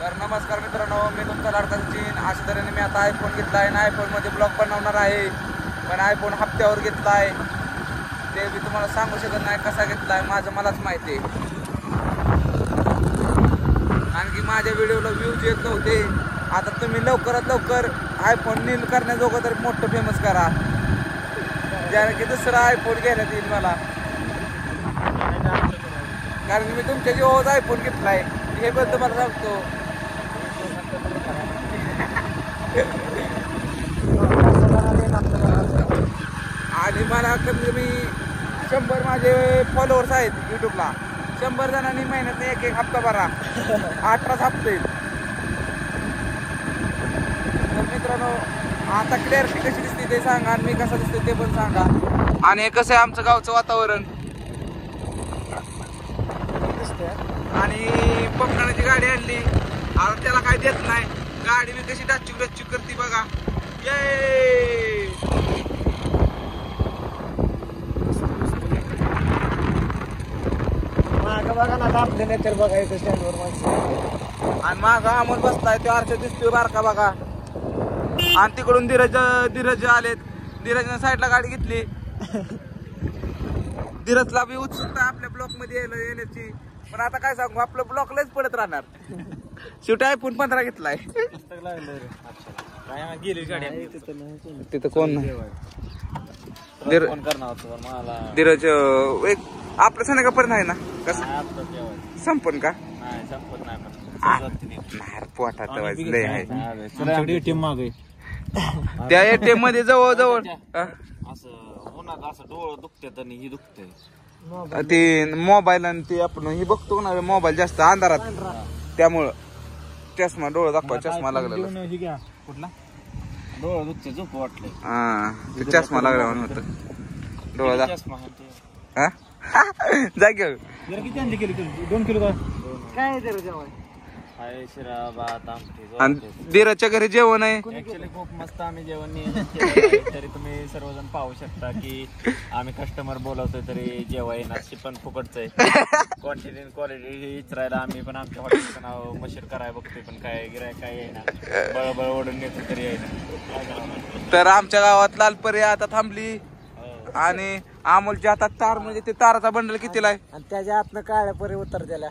तर नमस्कार मित्रांनो, मी तुमचा लाडका सचिन. अशा तऱ्हेने मी आता आयफोन घेतला आहे आणि आयफोनमध्ये ब्लॉग बनवणार आहे. पण आयफोन हप्त्यावर घेतला आहे, ते मी तुम्हाला सांगू शकत नाही कसा घेतला आहे, माझं मलाच माहिती आहे. आणखी माझ्या व्हिडिओला व्ह्यूज येत नव्हते. आता तुम्ही लवकरात लवकर आयफोन नील करण्याजोगं तर मोठं फेमस करा, ज्याने की दुसरा आयफोन घेण्यात येईल मला. कारण मी तुमच्या जीवावर आयफोन घेतला आहे हे पण तुम्हाला सांगतो. आणि मला कमी कमी 100 माझे फॉलोअर्स आहेत यूट्यूबला. 100 जणांनी महिन्यात एक एक हप्ता भरा, 18 हप्ते. तर मित्रांनो, आता क्लिअरिटी कशी दिसते ते सांगा आणि मी कसा दिसते ते पण सांगा. आणि हे कसं आहे आमचं गावचं वातावरण. आणि पप्पाची गाडी आणली, आता त्याला काय देत नाही. गाडी मी कशी डाचूक करते बघा. बघा ना, आपल्या नेचर बघायचं स्टँडवर माणसं. आणि माझा अमोल बसलाय, तो आरच्या दिसतोय बारका बघा. आणि तिकडून धीरज आलेत. धीरजने साईडला गाडी घेतली. धीरजला बी उत्सुकता आपल्या ब्लॉक मध्ये येण्याची. पण आता काय सांगू, आपलं ब्लॉक लयच पडत राहणार. शेवटी आयफोन 15 घेतलाय. तिथं कोण नाही. धीरज एक आपलं संध्याकाळपर्यंत आहे ना, कसं संपन का पोटात लय आहे. एटीएम मागे त्या एटीएम मध्ये जवळ असं डोळं दुखतात आणि ही दुखतंय. ते मोबाईल आणि ते आपण ही बघतो ना, मोबाईल जास्त अंधारात, त्यामुळं चष्मा डोळं दाखवा, चष्मा लागला. कुठला डोळं दुखते, झोप वाटले. हा, ते चष्मा लागला म्हणून होतं डोळा दाख. चष्मा जागे किती आणली केली 2 किलो काय जेवण हाय, शिरा भात आमटी. आणि धीरजच्या घरी जेवण आहे. ऍक्च्युली खूप मस्त आम्ही जेवण नियोजन केलं. तरी तुम्ही सर्वजण पाहू शकता की आम्ही कस्टमर बोलवतोय तरी जेव्हा येणार ती पण फुकटचं आहे. क्वांटिटी क्वालिटी विचारायला आम्ही पण आमच्या हॉटेलचं नाव मशीर करायला बघतोय, पण काय गिराय काय येणार, बळबळ ओढून नेतो तरी येणार. तर आमच्या गावात लालपरी आता थांबली. आणि अमोलच्या हातात तार, म्हणजे ते ताराचा बंडल कितीला आहे. आणि त्याच्या हातनं काळ्या परी उत्तर दिल्या.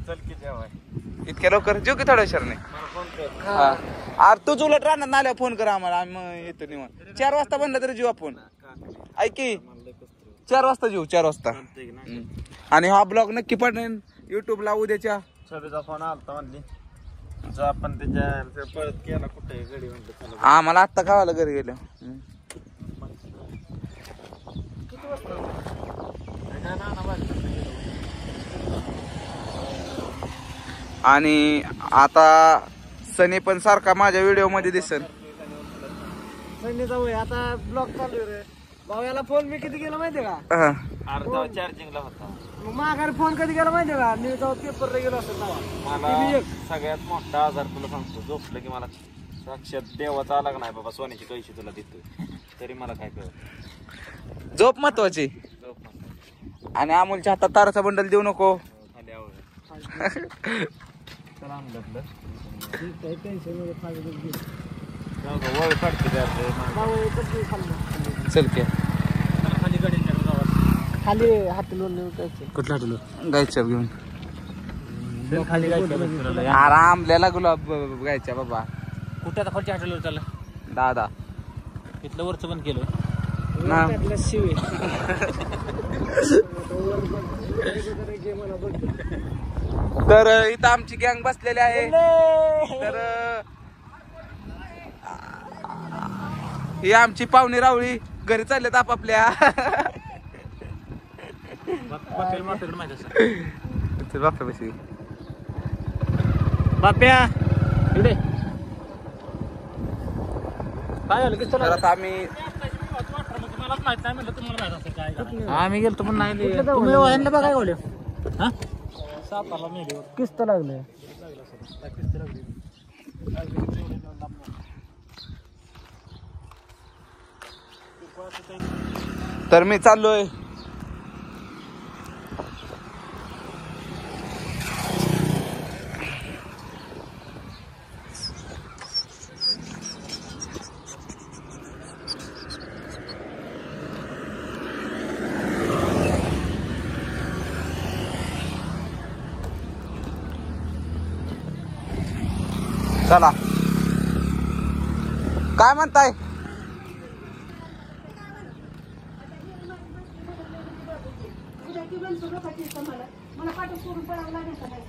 चल की जेव्हा इतक्या लवकर जेव की थोड्या शरणे. अरे तूच उलट राहणार नाल्या फोन कर आम्हाला, आम्ही येतो निवांत. 4 वाजता बनला तरी जीव आपण. ऐक की 4 वाजता जीव, 4 वाजता. आणि हा ब्लॉग नक्की पडेल युट्यूबला उद्याच्या. छबीचा फोन आलता म्हणली जो आपण त्याच्या परत केला कुठे गडी म्हणलं. आम्हाला आत्ता खावायला घरी गेलो. आणि आता सनी पण सारखा माझ्या व्हिडिओ मध्ये दिसन. सनी जाऊ आता ब्लॉग चालू रे भाऊ. याला फोन मी किती केला माहितीये का? अर्धा चार्जिंगला होता. मग माघारी फोन कधी केला माहितीये का? मी जाऊ पेपरला गेलो असतो मला सगळ्यात मोठा आजार तुला सांगतो, झोपलं की मला साक्षात देवाचा आला का नाही बाबा, सोन्याची कैशी तुला देतोय तरी मला काय कळत. झोप महत्वाची. आणि अमोलच्या हातात ताराचा बंडल देऊ नको. खाली आवड चला आणलं वळ फाटते चल की खाली गडी खाली हातलून कुठला गायच्या घेऊन खाली जायचं आरामल्याला गुलाब गायच्या बाबा. कुठे आता खालच्या हॉटेलवर चालला दादा इथलं वरचं पण केलं ना. शिवे तर इथं आमची गँग बसलेली आहे. तर ही आमची पाहुणे रावळी घरी चाललेत आपापल्या. बाप्यापाशी बाप्या इकडे काय झालं की तर आता आम्ही आम्ही गेलतो पण नाही बघा काय बोल साताला मेले किस्त लागले. तर मी चाललोय चला काय म्हणताय मला पाठवून पळावं लागेल का नाही